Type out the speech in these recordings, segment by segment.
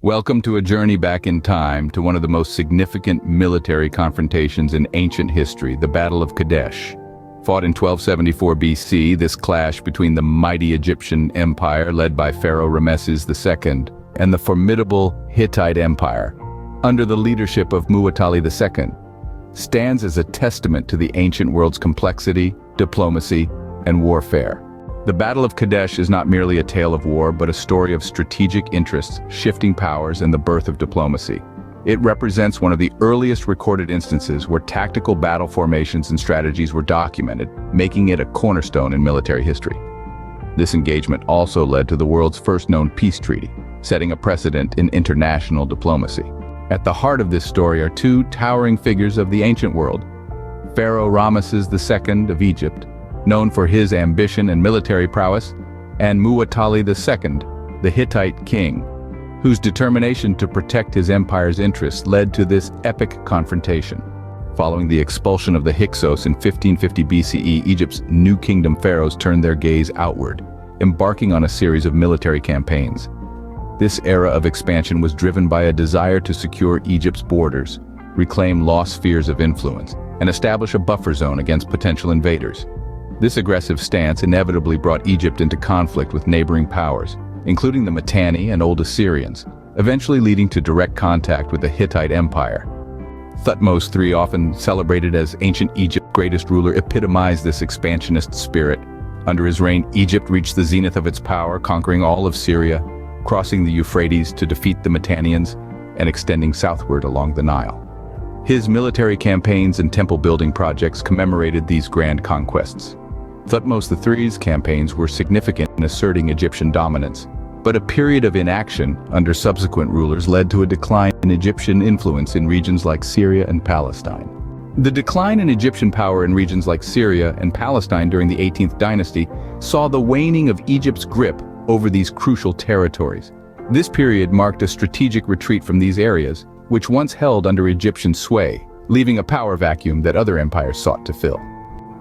Welcome to a journey back in time to one of the most significant military confrontations in ancient history, the Battle of Kadesh. Fought in 1274 BC, this clash between the mighty Egyptian Empire led by Pharaoh Ramesses II and the formidable Hittite Empire, under the leadership of Muwatalli II, stands as a testament to the ancient world's complexity, diplomacy, and warfare. The Battle of Kadesh is not merely a tale of war, but a story of strategic interests, shifting powers, and the birth of diplomacy. It represents one of the earliest recorded instances where tactical battle formations and strategies were documented, making it a cornerstone in military history. This engagement also led to the world's first known peace treaty, setting a precedent in international diplomacy. At the heart of this story are two towering figures of the ancient world: Pharaoh Ramesses II of Egypt, known for his ambition and military prowess, and Muwatalli II, the Hittite king, whose determination to protect his empire's interests led to this epic confrontation. Following the expulsion of the Hyksos in 1550 BCE, Egypt's New Kingdom pharaohs turned their gaze outward, embarking on a series of military campaigns. This era of expansion was driven by a desire to secure Egypt's borders, reclaim lost spheres of influence, and establish a buffer zone against potential invaders. This aggressive stance inevitably brought Egypt into conflict with neighboring powers, including the Mitanni and Old Assyrians, eventually leading to direct contact with the Hittite Empire. Thutmose III, often celebrated as ancient Egypt's greatest ruler, epitomized this expansionist spirit. Under his reign, Egypt reached the zenith of its power, conquering all of Syria, crossing the Euphrates to defeat the Mitannians, and extending southward along the Nile. His military campaigns and temple-building projects commemorated these grand conquests. Thutmose III's campaigns were significant in asserting Egyptian dominance, but a period of inaction under subsequent rulers led to a decline in Egyptian influence in regions like Syria and Palestine. The decline in Egyptian power in regions like Syria and Palestine during the 18th dynasty saw the waning of Egypt's grip over these crucial territories. This period marked a strategic retreat from these areas, which once held under Egyptian sway, leaving a power vacuum that other empires sought to fill.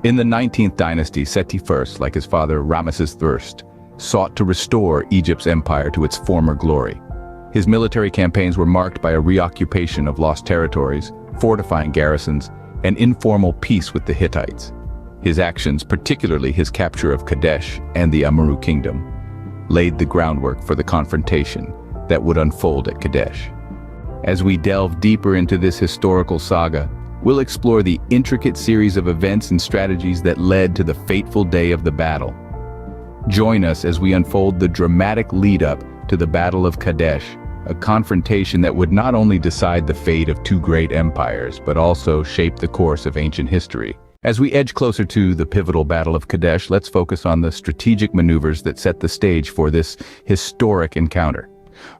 In the 19th dynasty, Seti I, like his father Ramesses I, sought to restore Egypt's empire to its former glory. His military campaigns were marked by a reoccupation of lost territories, fortifying garrisons, and informal peace with the Hittites. His actions, particularly his capture of Kadesh and the Amurru kingdom, laid the groundwork for the confrontation that would unfold at Kadesh. As we delve deeper into this historical saga, we'll explore the intricate series of events and strategies that led to the fateful day of the battle. Join us as we unfold the dramatic lead-up to the Battle of Kadesh, a confrontation that would not only decide the fate of two great empires, but also shape the course of ancient history. As we edge closer to the pivotal Battle of Kadesh, let's focus on the strategic maneuvers that set the stage for this historic encounter.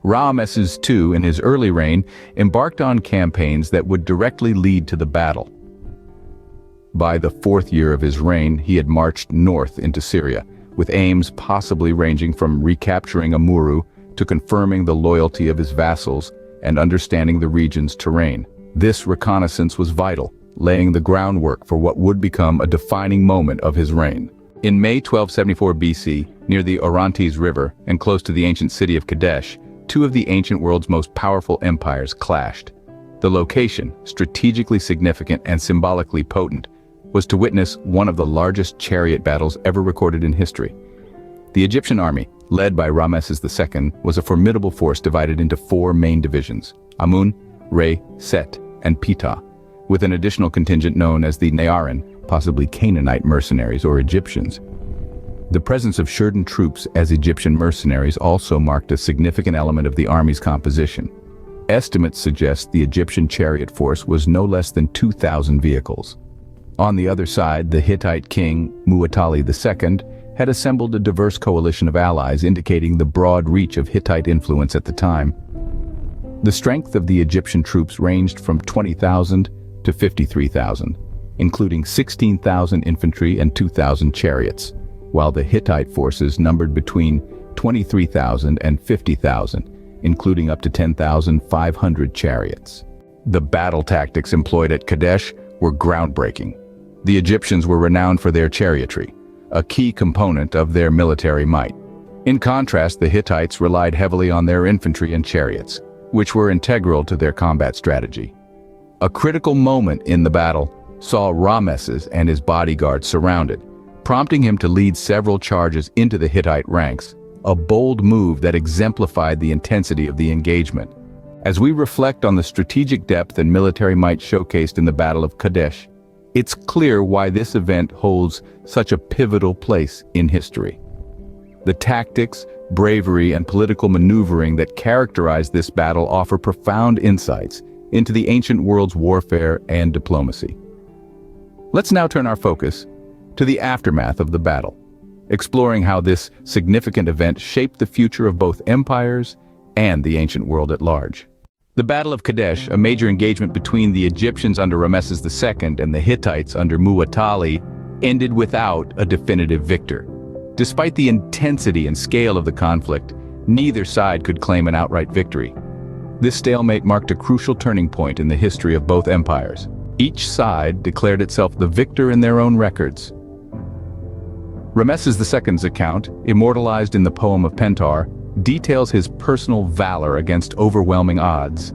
Ramesses II, in his early reign, embarked on campaigns that would directly lead to the battle. By the fourth year of his reign, he had marched north into Syria, with aims possibly ranging from recapturing Amurru to confirming the loyalty of his vassals and understanding the region's terrain. This reconnaissance was vital, laying the groundwork for what would become a defining moment of his reign. In May 1274 BC, near the Orontes River and close to the ancient city of Kadesh, two of the ancient world's most powerful empires clashed. The location, strategically significant and symbolically potent, was to witness one of the largest chariot battles ever recorded in history. The Egyptian army, led by Ramesses II, was a formidable force divided into four main divisions: Amun, Re, Set, and Ptah, with an additional contingent known as the Naaran, possibly Canaanite mercenaries or Egyptians. The presence of Shurden troops as Egyptian mercenaries also marked a significant element of the army's composition. Estimates suggest the Egyptian chariot force was no less than 2,000 vehicles. On the other side, the Hittite king, Muwatalli II, had assembled a diverse coalition of allies, indicating the broad reach of Hittite influence at the time. The strength of the Egyptian troops ranged from 20,000 to 53,000, including 16,000 infantry and 2,000 chariots, while the Hittite forces numbered between 23,000 and 50,000, including up to 10,500 chariots. The battle tactics employed at Kadesh were groundbreaking. The Egyptians were renowned for their chariotry, a key component of their military might. In contrast, the Hittites relied heavily on their infantry and chariots, which were integral to their combat strategy. A critical moment in the battle saw Ramesses and his bodyguard surrounded, prompting him to lead several charges into the Hittite ranks, a bold move that exemplified the intensity of the engagement. As we reflect on the strategic depth and military might showcased in the Battle of Kadesh, it's clear why this event holds such a pivotal place in history. The tactics, bravery, and political maneuvering that characterize this battle offer profound insights into the ancient world's warfare and diplomacy. Let's now turn our focus to the aftermath of the battle, exploring how this significant event shaped the future of both empires and the ancient world at large. The Battle of Kadesh, a major engagement between the Egyptians under Ramesses II and the Hittites under Muwatalli, ended without a definitive victor. Despite the intensity and scale of the conflict, neither side could claim an outright victory. This stalemate marked a crucial turning point in the history of both empires. Each side declared itself the victor in their own records. Ramesses II's account, immortalized in the poem of Pentar, details his personal valor against overwhelming odds.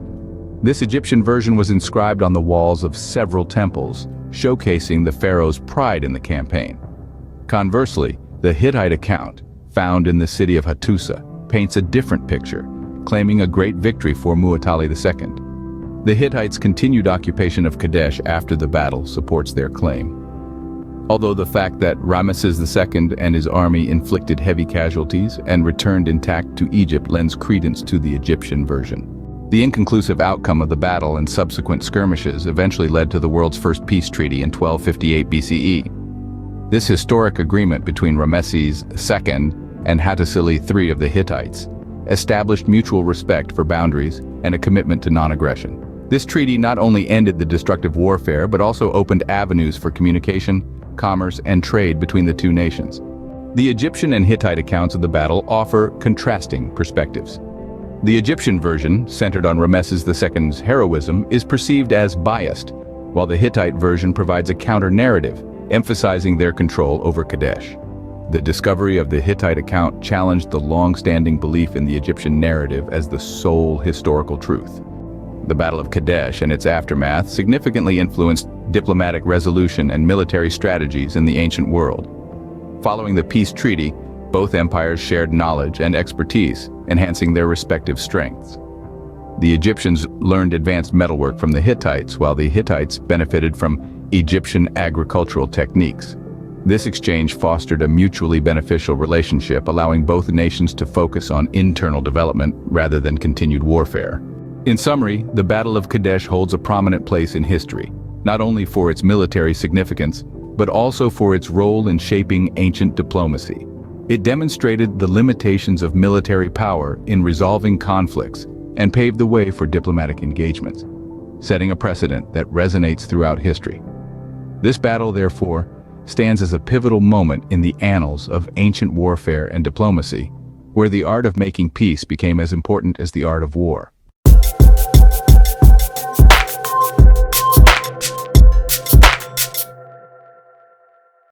This Egyptian version was inscribed on the walls of several temples, showcasing the pharaoh's pride in the campaign. Conversely, the Hittite account, found in the city of Hattusa, paints a different picture, claiming a great victory for Muwatalli II. The Hittites' continued occupation of Kadesh after the battle supports their claim. Although the fact that Ramesses II and his army inflicted heavy casualties and returned intact to Egypt lends credence to the Egyptian version. The inconclusive outcome of the battle and subsequent skirmishes eventually led to the world's first peace treaty in 1258 BCE. This historic agreement between Ramesses II and Hattusili III of the Hittites established mutual respect for boundaries and a commitment to non-aggression. This treaty not only ended the destructive warfare but also opened avenues for communication, commerce, and trade between the two nations. The Egyptian and Hittite accounts of the battle offer contrasting perspectives. The Egyptian version, centered on Ramesses II's heroism, is perceived as biased, while the Hittite version provides a counter-narrative, emphasizing their control over Kadesh. The discovery of the Hittite account challenged the long-standing belief in the Egyptian narrative as the sole historical truth. The Battle of Kadesh and its aftermath significantly influenced diplomatic resolution and military strategies in the ancient world. Following the peace treaty, both empires shared knowledge and expertise, enhancing their respective strengths. The Egyptians learned advanced metalwork from the Hittites, while the Hittites benefited from Egyptian agricultural techniques. This exchange fostered a mutually beneficial relationship, allowing both nations to focus on internal development rather than continued warfare. In summary, the Battle of Kadesh holds a prominent place in history, not only for its military significance, but also for its role in shaping ancient diplomacy. It demonstrated the limitations of military power in resolving conflicts and paved the way for diplomatic engagements, setting a precedent that resonates throughout history. This battle, therefore, stands as a pivotal moment in the annals of ancient warfare and diplomacy, where the art of making peace became as important as the art of war.